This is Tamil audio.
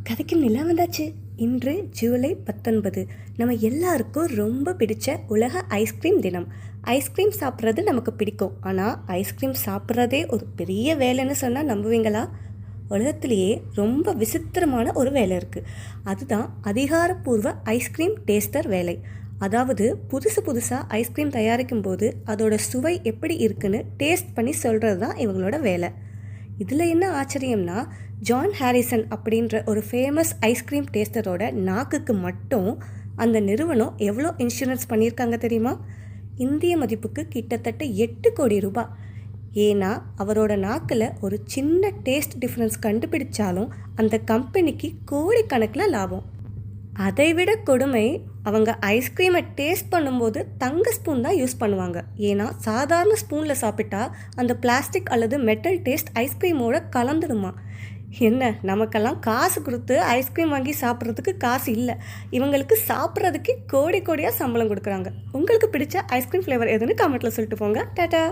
கதைக்கு நிலா வந்தாச்சு. இன்று ஜூலை 19. நம்ம எல்லாருக்கும் ரொம்ப பிடிச்ச உலக ஐஸ்கிரீம் தினம். ஐஸ்கிரீம் சாப்பிட்றது நமக்கு பிடிக்கும். ஆனால் ஐஸ்கிரீம் சாப்பிட்றதே ஒரு பெரிய வேலைன்னு சொன்னால் நம்புவீங்களா? உலகத்திலேயே ரொம்ப விசித்திரமான ஒரு வேலை இருக்குது. அதுதான் அதிகாரப்பூர்வ ஐஸ்கிரீம் டேஸ்டர் வேலை. அதாவது புதுசாக ஐஸ்கிரீம் தயாரிக்கும் போது அதோட சுவை எப்படி இருக்குன்னு டேஸ்ட் பண்ணி சொல்கிறது தான் இவங்களோட வேலை. இதில் என்ன ஆச்சரியம்னா, ஜான் ஹாரிசன் அப்படின்ற ஒரு ஃபேமஸ் ஐஸ்கிரீம் டேஸ்டரோட நாக்குக்கு மட்டும் அந்த நிறுவனம் எவ்வளோ இன்சூரன்ஸ் பண்ணியிருக்காங்க தெரியுமா? இந்திய மதிப்புக்கு கிட்டத்தட்ட 8 கோடி ரூபாய். ஏன்னா அவரோட நாக்கில் ஒரு சின்ன டேஸ்ட் டிஃப்ரென்ஸ் கண்டுபிடிச்சாலும் அந்த கம்பெனிக்கு கோடிக்கணக்கில் லாபம். அதைவிட கொடுமை, அவங்க ஐஸ்கிரீமை டேஸ்ட் பண்ணும்போது தங்க ஸ்பூன் தான் யூஸ் பண்ணுவாங்க. ஏன்னா சாதாரண ஸ்பூனில் சாப்பிட்டா அந்த பிளாஸ்டிக் அல்லது மெட்டல் டேஸ்ட் ஐஸ்கிரீமோட கலந்துடுமா. என்ன, நமக்கெல்லாம் காசு கொடுத்து ஐஸ்கிரீம் வாங்கி சாப்பிட்றதுக்கு காசு இல்லை, இவங்களுக்கு சாப்பிட்றதுக்கு கோடி கோடியாக சம்பளம் கொடுக்குறாங்க. உங்களுக்கு பிடிச்ச ஐஸ்கிரீம் ஃப்ளேவர் எதுன்னு கமெண்ட்டில் சொல்லிட்டு போங்க. டாடா.